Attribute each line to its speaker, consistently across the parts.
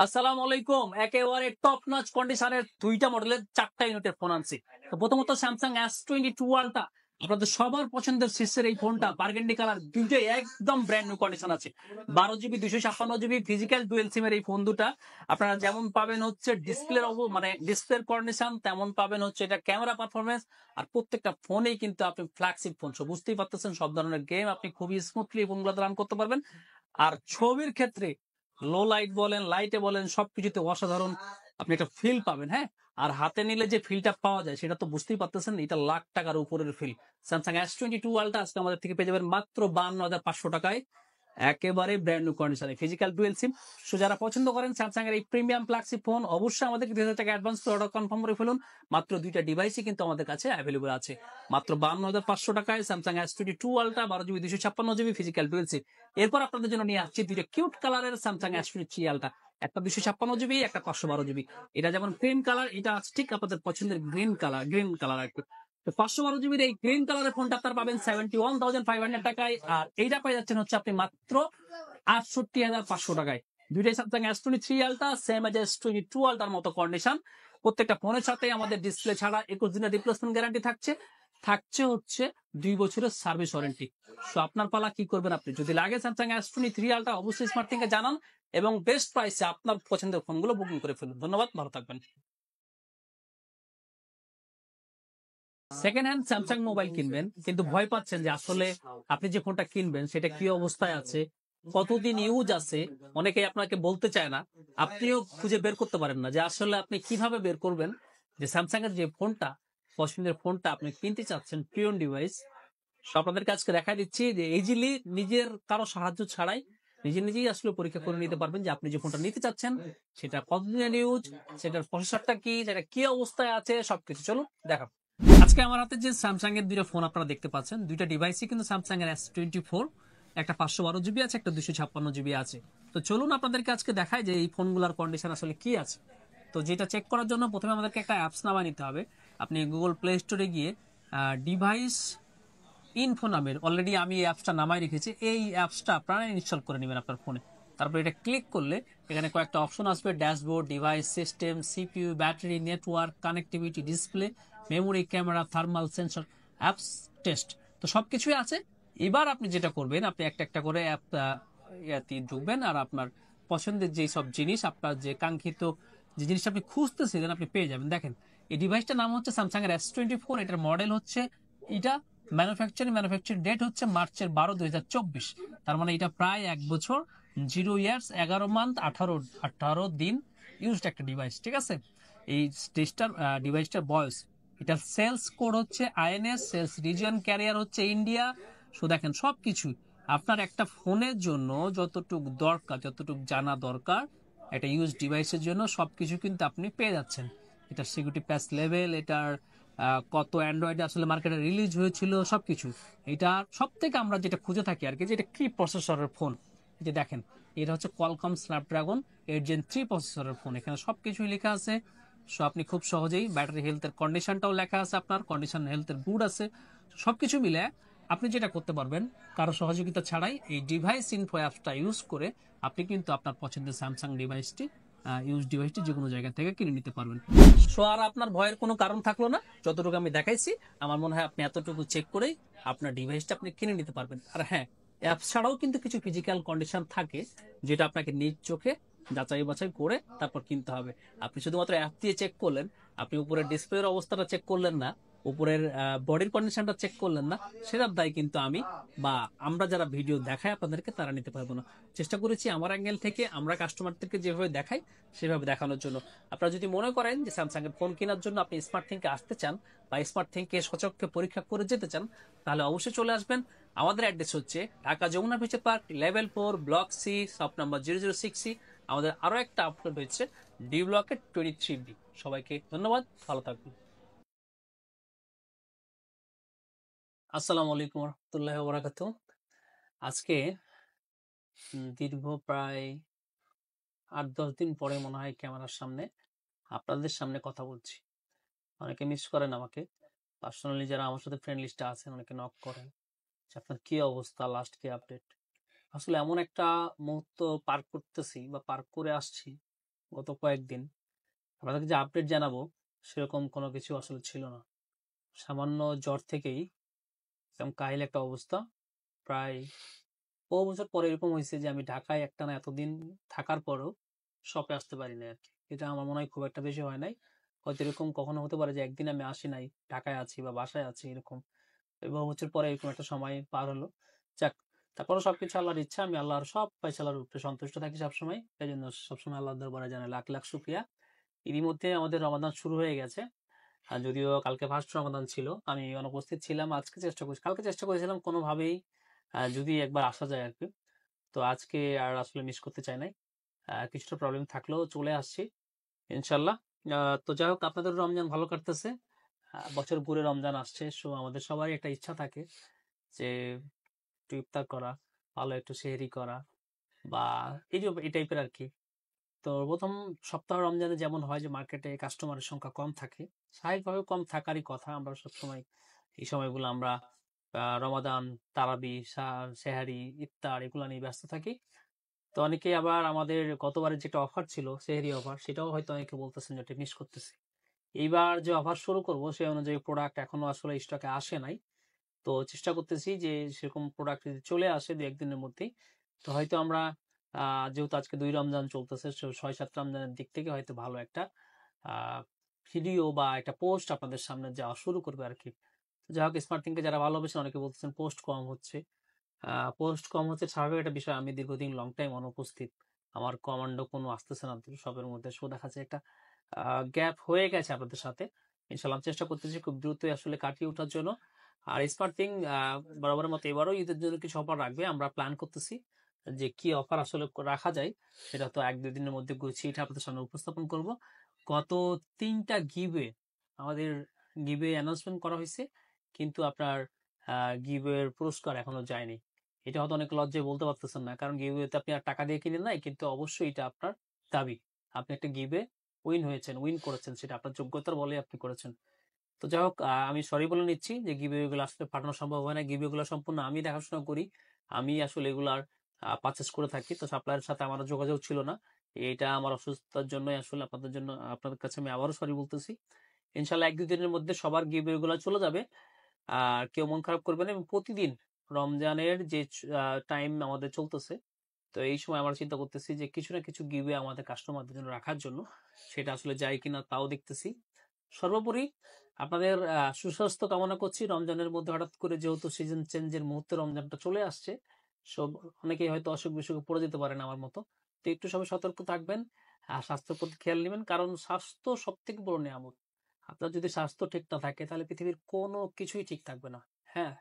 Speaker 1: আসসালামু আলাইকুম। একেবারে টপ নচ কন্ডিশনের ২টা মডেলের ৪টা ইউনিটের ফোন আনছি। তো প্রথমত Samsung S22 Ultra, আপনাদের সবার পছন্দের শীর্ষের এই ফোনটা বার্গেন্ডি কালার, দুইটাই একদম ব্র্যান্ড নিউ কন্ডিশন আছে। 12 জিবি 256 জিবি ফিজিক্যাল ডুয়েল সিমের এই ফোন দুটা আপনারা যেমন পাবেন হচ্ছে ডিসপ্লের মানে ডিসপ্লের কন্ডিশন, তেমন পাবেন হচ্ছে এটা ক্যামেরা পারফরমেন্স। আর প্রত্যেকটা ফোনেই কিন্তু আপনি ফ্ল্যাগশিপ ফোন, বুঝতেই পারতেছেন সব ধরনের গেম আপনি খুবই স্মুথলি এই ফোনগুলোতে রান করতে পারবেন। আর ছবির ক্ষেত্রে লো লাইট বলেন, লাইটে বলেন, সবকিছুতে অসাধারণ আপনি একটা ফিল পাবেন। হ্যাঁ, আর হাতে নিলে যে ফিলটা পাওয়া যায় সেটা তো বুঝতেই পারতেছেন, এটা লাখ টাকার উপরের ফিল। স্যামসাং S22 Ultra আজকে আমাদের থেকে পেয়ে যাবেন মাত্র 52,500 টাকায়, একেবারে ব্র্যান্ড নিউ কন্ডিশনে ফিজিক্যাল ডুয়েল সিম। সো যারা পছন্দ করেন স্যামসাং এর এই প্রিমিয়াম ফ্ল্যাগশিপ ফোন, অবশ্যই আমাদেরকে 2,000 টাকা অ্যাডভান্স করে অর্ডার কনফার্ম করে ফেলুন। মাত্র দুইটা ডিভাইসই কিন্তু আমাদের কাছে অ্যাভেলেবল আছে মাত্র 52,500 টাকায়। Samsung S22 Ultra 12 GB 256 GB physical dual SIM. এরপর আপনাদের জন্য নিয়ে আসছি দুইটা কিউট কালারের স্যামসাং S23 Ultra, একটা 256 জিবি, একটা 512 জিবি। এটা যেমন ক্রিম কালার, এটা ঠিক আপনাদের পছন্দের গ্রিন কালার একটু। 512 জিবির এই গ্রিন কালারের ফোনটা আপনার পাবেন 71,500 টাকায়, আর এইটা পেয়ে যাচ্ছেন হচ্ছে আপনি মাত্র 68,500 টাকায়। দুইটাই Samsung S23 Ultra, same as S22 Ultraর মতো কন্ডিশন। প্রত্যেকটা ফোনের সাথে আমাদের ডিসপ্লে ছাড়া 21 দিনের রিপ্লেসমেন্ট গ্যারান্টি থাকছে হচ্ছে 2 বছরের সার্ভিস ওয়ারেন্টি। সো আপনার পালা, কি করবেন আপনি? যদি লাগে স্যামসাং S23 Ultra, অবশ্যই স্মার্ট থেকে জানান এবং বেস্ট প্রাইসে আপনার পছন্দের ফোনগুলো বুকিং করে ফেলুন। ধন্যবাদ, ভালো থাকবেন। সেকেন্ড হ্যান্ড স্যামসাং মোবাইল কিনবেন কিন্তু ভয় পাচ্ছেন যে আসলে আপনি যে ফোনটা কিনবেন সেটা কি অবস্থায় আছে, কতদিন ইউজ আছে, অনেকেই আপনাকে বলতে চায় না। আপনিও খুঁজে বের করতে পারেন না যে আসলে আপনি কিভাবে বের করবেন যে স্যামসাং এর যে ফোনটা, পছন্দের ফোনটা আপনি কিনতে চাচ্ছেন পিওন ডিভাইস। আপনাদেরকে আজকে দেখা দিচ্ছি যে ইজিলি নিজের কারো সাহায্য ছাড়াই নিজেই আসলে পরীক্ষা করে নিতে পারবেন যে আপনি যে ফোনটা নিতে চাচ্ছেন সেটা কতদিনের ইউজ, সেটার প্রসেসরটা কি, সেটা কি অবস্থায় আছে, সবকিছু চলুন দেখাবো। আজকে আমার হাতে যে স্যামসাং এর দুইটা ফোন আপনারা দেখতে পাচ্ছেন, দুইটা ডিভাইসই কিন্তু স্যামসাং এর S24, একটা 512 জিবি আছে, একটা 256 জিবি আছে। তো চলুন আপনাদেরকে আজকে দেখাই যে এই ফোনগুলোর কন্ডিশন আসলে কি আছে। তো যেটা চেক করার জন্য প্রথমে আমাদেরকে একটা অ্যাপস নামায় নিতে হবে। আপনি গুগল প্লে স্টোরে গিয়ে ডিভাইস ইনফো নামের, অলরেডি আমি এই অ্যাপসটা নামাই রেখেছি, এই অ্যাপসটা আপনারা ইনস্টল করে নেবেন আপনার ফোনে। তারপর এটা ক্লিক করলে এখানে কয়েকটা অপশন আসবে: dashboard, device, system, CPU, battery, network, connectivity, display, memory, camera, thermal sensor, apps, test. তো সবকিছুই আছে। এবার আপনি যেটা করবেন, আপনি একটা একটা করে অ্যাপ ইয়াতে ঢুকবেন আর আপনার পছন্দের যেই সব জিনিস, আপনার যে কাঙ্ক্ষিত যে জিনিসটা আপনি খুঁজতেছিলেন আপনি পেয়ে যাবেন। দেখেন, এই ডিভাইসটার নাম হচ্ছে স্যামসাং এর S24, এটার মডেল হচ্ছে এটা, ম্যানুফ্যাকচারিং ডেট হচ্ছে মার্চের 12, 2024। তার মানে এটা প্রায় 1 বছর, 0 ইয়ার্স 11 মান্থ 18 দিন ইউজড একটা ডিভাইস, ঠিক আছে। এই ডিভাইসটার বয়স, এটার সেলস কোড হচ্ছে INS, সেলস রিজিয়ন ক্যারিয়ার হচ্ছে ইন্ডিয়া। সো দেখেন সবকিছু আপনার একটা ফোনের জন্য যতটুকু দরকার, যতটুকু জানা দরকার একটা ইউজ ডিভাইসের জন্য, সবকিছু কিন্তু আপনি পেয়ে যাচ্ছেন। এটার সিকিউরিটি প্যাচ লেভেল, এটার কত অ্যান্ড্রয়েডে আসলে মার্কেটে রিলিজ হয়েছিল, সবকিছু। এটা সব থেকে আমরা যেটা খুঁজে থাকি আর কি, যে এটা কি প্রসেসরের ফোন। এই যে দেখেন, এটা হচ্ছে কোয়ালকম স্ন্যাপড্রাগন 8 Gen 3 প্রসেসরের ফোন, এখানে সবকিছুই লেখা আছে। সো আপনি খুব সহজেই ব্যাটারি হেলথের কন্ডিশনটাও লেখা আছে, আপনার কন্ডিশন হেলথের গুড আছে। সবকিছু মিলে আপনি যেটা করতে পারবেন কারো সহযোগিতা ছাড়াই, এই ডিভাইস ইনফো অ্যাপসটা ইউজ করে আপনি কিন্তু আপনার পছন্দের স্যামসাং ডিভাইসটি যে কোনো জায়গা থেকে কিনে নিতে পারবেন। সো আর আপনার ভয়ের কোনো কারণ থাকলো না। যতটুকু আমি দেখাইছি, আমার মনে হয় আপনি এতটুকু চেক করেই আপনার ডিভাইসটা আপনি কিনে নিতে পারবেন। আর হ্যাঁ, অ্যাপস ছাড়াও কিন্তু কিছু ফিজিক্যাল কন্ডিশন থাকে যেটা আপনাকে নিজ চোখে যাচাই বাছাই করে তারপর কিনতে হবে। আপনি শুধুমাত্র অ্যাপ দিয়ে চেক করলেন, আপনি উপরের ডিসপ্লের অবস্থাটা চেক করলেন না, উপরের বডির কন্ডিশনটা চেক করলেন না, সেটার দায় কিন্তু আমি বা আমরা যারা ভিডিও দেখাই আপনাদেরকে তারা নিতে পারবো না। চেষ্টা করেছি আমার অ্যাঙ্গেল থেকে আমরা কাস্টমারদেরকে যেভাবে দেখাই সেভাবে দেখানোর জন্য। আপনারা যদি মনে করেন যে স্যামসাং এর ফোন কেনার জন্য আপনি স্মার্ট থিংকে আসতে চান বা স্মার্ট থিংকে সচক্ষে পরীক্ষা করে যেতে চান, তাহলে অবশ্যই চলে আসবেন। আমাদের অ্যাড্রেস হচ্ছে Dhaka Jamuna future park, level 4, block C, shop number 006C। আমাদের আরো একটা আপলোড হয়েছে ডি ব্লকের 23B। সবাইকে ধন্যবাদ, ভালো থাকবেন। আসসালামু আলাইকুম রহমতুল্লাহ বরাকাতু। আজকে দীর্ঘ প্রায় 8-10 দিন পরে মনে হয় ক্যামেরার সামনে আপনাদের সামনে কথা বলছি। অনেকে মিস করেন আমাকে, পার্সোনালি যারা আমার সাথে ফ্রেন্ড লিস্টে আছেন অনেকে নক করেন যে আপনার কি অবস্থা, লাস্ট কি আপডেট। আসলে এমন একটা মুহূর্ত পার করতেছি বা পার করে আসছি গত কয়েকদিন আপনাদেরকে যে আপডেট জানাবো সেরকম কোনো কিছু আসলে ছিল না। সামান্য জ্বর থেকেই একদম কাহিল একটা অবস্থা। প্রায় বহু বছর পরে এরকম হয়েছে যে আমি ঢাকায় একটানা এতদিন থাকার পরও শপে আসতে পারি না আর কি। এটা আমার মনে হয় খুব একটা বেশি হয় নাই। হয়তো এরকম কখনো হতে পারে যে একদিন আমি আসি নাই, ঢাকায় আছি বা বাসায় আছি এরকম। বহু বছর পরে এরকম একটা সময় পার হলো। যাক, তারপরে সবকিছু আল্লাহর ইচ্ছা। আমি আল্লাহর সব ফয়সালার উপরে সন্তুষ্ট থাকি সবসময়। এই জন্য সবসময় আল্লাহর দরবারে জানাই লাখ লাখ শুকরিয়া। এরই মধ্যে আমাদের রমাদান শুরু হয়ে গেছে। যদিও কালকে ফার্স্ট রমাদান ছিল, আমি অনুপস্থিত ছিলাম। আজকে চেষ্টা করছি, কালকে চেষ্টা করেছিলাম কোনোভাবেই যদি একবার আসা যায় আর কি। তো আজকে আর আসলে মিস করতে চাই নাই। কিছুটা প্রবলেম থাকলেও চলে আসছি ইনশাল্লাহ। তো যাই হোক, আপনাদের রমজান ভালো কাটতেছে। বছর ঘুরে রমজান আসছে, সো আমাদের সবারই একটা ইচ্ছা থাকে যে একটু ইফতার করা, ভালো একটু সেহরি করা, বা এই যে এই টাইপের আর কি। তো প্রথম সপ্তাহ রমজানে যেমন হয় যে মার্কেটে কাস্টমারের সংখ্যা কম থাকে, স্বাভাবিকভাবে কম থাকারই কথা। আমরা সবসময় এই সময়গুলো আমরা রমাদান, তারাবি, সেহারি, ইফতার এগুলো নিয়ে ব্যস্ত থাকি। তো অনেকে আবার আমাদের গতবারের যেটা অফার ছিল সেহরি অফার, সেটাও হয়তো অনেকে বলতেছেন যে মিস করতেছি। এইবার যে অফার শুরু করব সেই অনুযায়ী প্রোডাক্ট এখনো আসলে স্টকে আসে নাই। তো চেষ্টা করতেছি যে সেরকম প্রোডাক্ট যদি চলে আসে দু একদিনের মধ্যেই, তো হয়তো আমরা যেহেতু আজকে ২ রমজান চলতেছে, ৬-৭ রমজানের দিক থেকে হয়তো ভালো একটা ভিডিও বা একটা পোস্ট আপনাদের সামনে যাওয়া শুরু করবে আর কি। যাই হোক, স্মার্ট থিংকে যারা ভালোবাসেন অনেকে বলতেছেন পোস্ট কম হচ্ছে। পোস্ট কম হচ্ছে স্বাভাবিক একটা বিষয়। আমি দীর্ঘদিন লং টাইম অনুপস্থিত, আমার কমান্ডো কোনো আসতেছে না সবের মধ্যে। শো দেখা যাচ্ছে একটা গ্যাপ হয়ে গেছে আপনাদের সাথে। ইনশাল্লাহ চেষ্টা করতেছি খুব দ্রুতই আসলে কাটিয়ে ওঠার জন্য। আর স্মার্ট থিং বরাবরের মতো এবারও ঈদের জন্য কিছু অফার রাখবে, আমরা প্ল্যান করতেছি যে কি অফার আসলে রাখা যায়। সেটা তো ১-২ দিনের মধ্যে গুছিয়ে এটা আপনাদের সামনে উপস্থাপন করব। গত ৩টা গিভওয়ে, আমাদের গিভওয়ে অ্যানাউন্সমেন্ট করা হয়েছে, কিন্তু আপনার গিভওয়ের পুরস্কার এখনো যায়নি। এটা হয়তো অনেক লজ্জায় বলতে পারতেছেন না, কারণ গিভওয়েতে আপনি আর টাকা দিয়ে কিনেন নাই, কিন্তু অবশ্যই এটা আপনার দাবি। আপনি একটা গিভওয়ে উইন করেছেন, সেটা আপনার যোগ্যতার বলে আপনি করেছেন। তো যাই হোক, আমি সরি বলে নিচ্ছি যে গিভওয়ে গুলো আসলে পাঠানো সম্ভব হয় না। গিভওয়ে গুলো সম্পূর্ণ আমি দেখাশোনা করি, আমি আসলে এগুলার পারচেস করে থাকি। তো সাপ্লায়ারের সাথে আমার যোগাযোগ ছিল না। এটা আমার অসুস্থতার জন্যই আসলে আপনাদের জন্য, আপনাদের কাছে আমি আবারও সরি বলতেছি। ইনশাল্লাহ ১-২ দিনের মধ্যে সবার গিভওয়ে গুলো চলে যাবে। আর কেউ মন খারাপ করবে না। এবং প্রতিদিন রমজানের যে টাইম আমাদের চলতেছে, তো এই সময় আমরা চিন্তা করতেছি যে কিছু না কিছু গিভওয়ে আমাদের কাস্টমারদের জন্য রাখার জন্য। সেটা আসলে যায় কিনা তাও দেখতেছি। সর্বোপরি আপনাদের সুস্বাস্থ্য কামনা করছি। রমজানের মধ্যে হঠাৎ করে যেহেতু সিজন চেঞ্জের মুহূর্তে রমজানটা চলে আসছে, সব অনেকেই হয়তো অসুখ বিসুখে পড়ে যেতে পারেন আমার মতো। তো একটু সবাই সতর্ক থাকবেন, আর স্বাস্থ্যের প্রতি খেয়াল নেবেন, কারণ স্বাস্থ্য সব থেকে বড় নিয়ামত। আপনার যদি স্বাস্থ্য ঠিক না থাকে তাহলে পৃথিবীর কোনো কিছুই ঠিক থাকবে না। হ্যাঁ,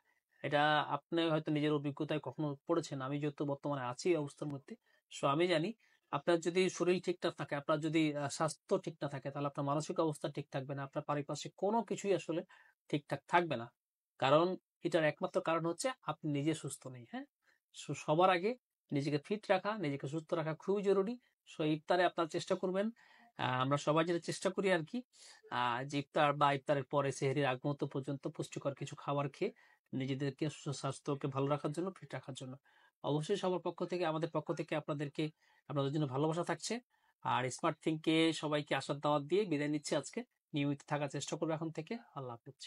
Speaker 1: এটা আপনি হয়তো নিজের অভিজ্ঞতায় কখনো পড়েছেন। আমি যেহেতু বর্তমানে আছি এই অবস্থার মধ্যে, সো আমি জানি আপনার যদি শরীর ঠিকঠাক থাকে, আপনার যদি স্বাস্থ্য ঠিক না থাকে, তাহলে আপনার মানসিক অবস্থা ঠিক থাকবে না, আপনার পারিপার্শ্বিক কোনো কিছুই আসলে ঠিকঠাক থাকবে না। কারণ এটার একমাত্র কারণ হচ্ছে আপনি নিজে সুস্থ নেই। হ্যাঁ, সবার আগে নিজেকে ফিট রাখা, নিজেকে সুস্থ রাখা খুবই জরুরি। সো ইফতারে আপনার চেষ্টা করবেন, আমরা সবাই যেটা চেষ্টা করি আর কি, যে ইফতার বা ইফতারের পরে সেহরির আগ মুহূর্ত পর্যন্ত পুষ্টিকর কিছু খাবার খেয়ে নিজেদেরকে স্বাস্থ্যকে ভালো রাখার জন্য, ফিট রাখার জন্য। অবশ্যই সবার পক্ষ থেকে, আমাদের পক্ষ থেকে আপনাদের জন্য ভালোবাসা থাকছে। আর স্মার্ট থিংকে সবাইকে আসার দাওয়াত দিয়ে বিদায় নিচ্ছি আজকে। নিয়মিত থাকার চেষ্টা করবো এখন থেকে। আল্লাহ হাফেজ।